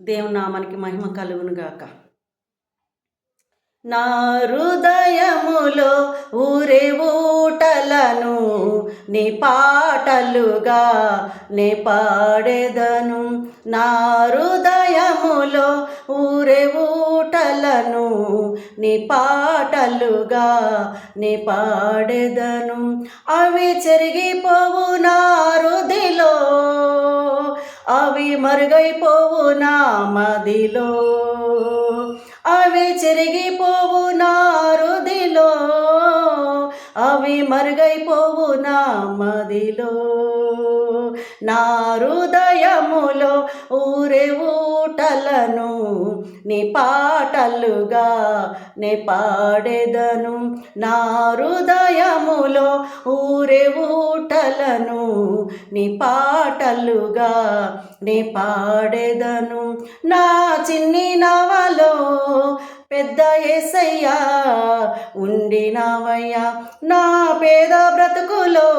దేవుని నామానికి మహిమ కలుగును గాక. నా హృదయములో ఊరే ఊటలను నీ పాటలుగా నే పాడెదను. నా హృదయములో ఊరే ఊటలను నీ పాటలుగా నే పాడెదను. అవి చెరిగిపోవు నా హృదిలో, అవి మరుగైపోవు నా మదిలో, అవి చెరిగిపోవు నా హృదిలో, అవి మరుగైపోవు నా మదిలో. నా హృదయములో ఊరే ఊటలను నీ పాటలుగా నే పాడెదను. నా హృదయములో ఊరే ఊటలను నీ పాటలుగా నే పాడెదను. నా చిన్ని నవలో పెద్ద యేసయ్యా ఉండినావయ్యా, నా పేద బ్రతుకులో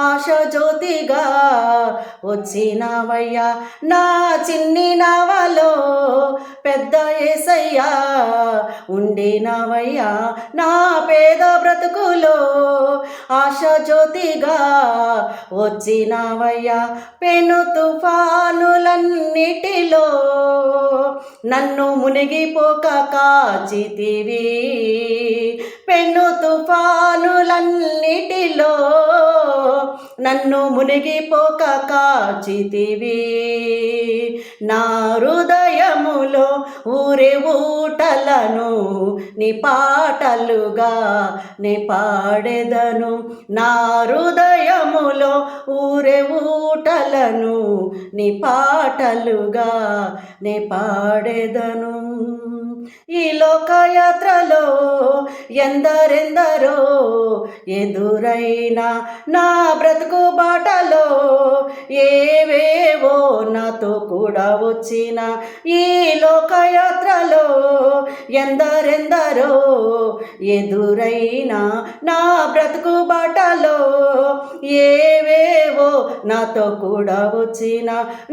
ఆశ జ్యోతిగా వచ్చినావయ్యా. నా చిన్ని నవలో పెద్ద యేసయ్యా ఉండినావయ్యా, నా పేద బ్రతుకులో ఆశ జ్యోతిగా వచ్చినావయ్యా. పెను తుఫానులన్నిటిలో నన్ను మునిగిపోక కాచితివి, పెను తుఫానులన్నిటిలో నన్ను మునిగిపోక కాచితివి. నా హృదయములో ఊరే ఊటలను నీ పాటలుగా నే పాడెదను. నా హృదయములో ఊరే ఊటలను నీ పాటలుగా నే పాడెదను. ఈ లోకయాత్రలో ఎందరెందరో ఎదురైనా, నా బ్రతుకు బాటలో ఏవేవో నాతో కూడా వచ్చిన, ఈ లోకయాత్రలో ఎందరెందరో ఎదురైనా, నా బ్రతుకు బాటలో ఏవేవో నాతో కూడా వచ్చిన,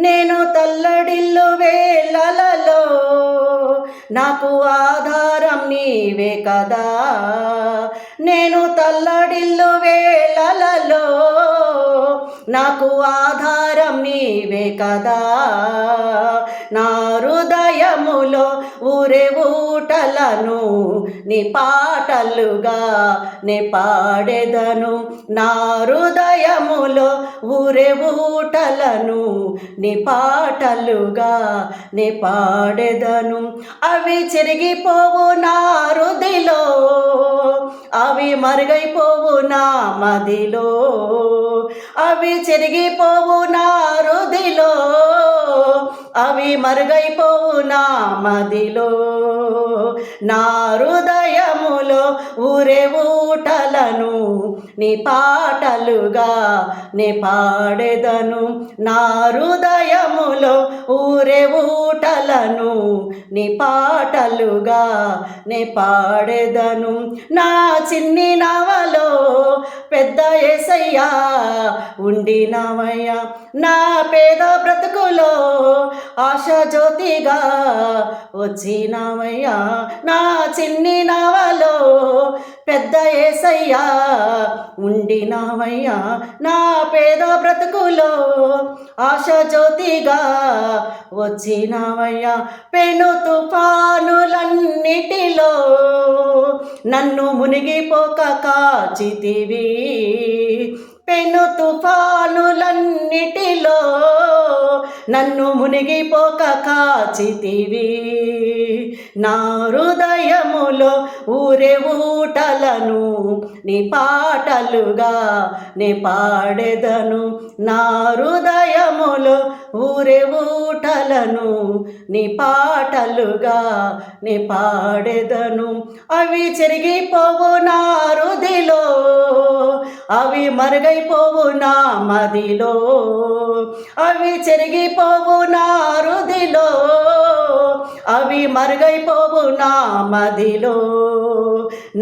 నేను తల్లడిల్లు వేళలలో నాకు ఆధారం నీవే కదా, నేను తల్లడిల్లు వేళలలో నాకు ఆధారం నీవే కదా. నా హృదయములో ఊరే ఊటలను నీ పాటలుగా నే పాడెదను. నా హృదయములో ఊరే ఊటలను నీ పాటలుగా నే పాడెదను. అవి చెరిగిపోవు నా హృదిలో, అవి మరుగైపోవు నా మదిలో, అవి చెరిగిపోవు నా హృదిలో, అవి మరుగైపోవు నా మదిలో. నా హృదయములో ఊరే ఊటలను నీ పాటలుగా నే పాడెదను. నా హృదయములో ఊరే ఊటలను నీ పాటలుగా నే పాడెదను. నా చిన్ని నవలో పెద్ద యేసయ్యా ఉండినావయ్యా, నా పేద బ్రతుకులో ఆశ జ్యోతిగా వచ్చినావయ్యా. నా చిన్ని నవలో పెద్ద యేసయ్యా ఉండినావయ్యా, నా పేద బ్రతుకులో ఆశ జ్యోతిగా వచ్చినావయ్యా. పెను తుఫానులన్నిటిలో నన్ను మునిగిపోక కాచితివి, పెను తుఫానులన్నిటిలో నన్ను మునిగిపోక కాచితివి. నా హృదయములో ఊరే ఊటలను నీ పాటలుగా నే పాడెదను. నా హృదయములో ఊరే ఊటలను నీ పాటలుగా నే పాడెదను. అవి చెరిగిపోవు నా హృదిలో, అవి మరుగైపోవు నా మదిలో, అవి చెరిగిపోవు నా హృదిలో, అవి మరుగైపోవు నా మదిలో.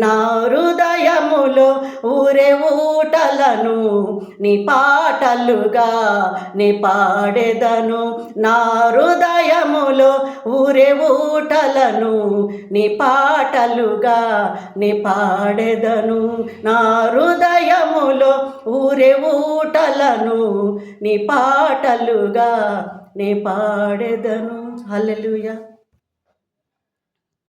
నా హృదయములో ఊరే ఊటలను నీ పాటలుగా నీ పాడెదను. నా హృదయములో హృదయములో ఊరే ఊటలను నీ పాటలుగా నీ పాడెదను. నా హృదయములో ఊరే ఊటలను నీ పాటలుగా నీ పాడెదను. హల్లెలూయా.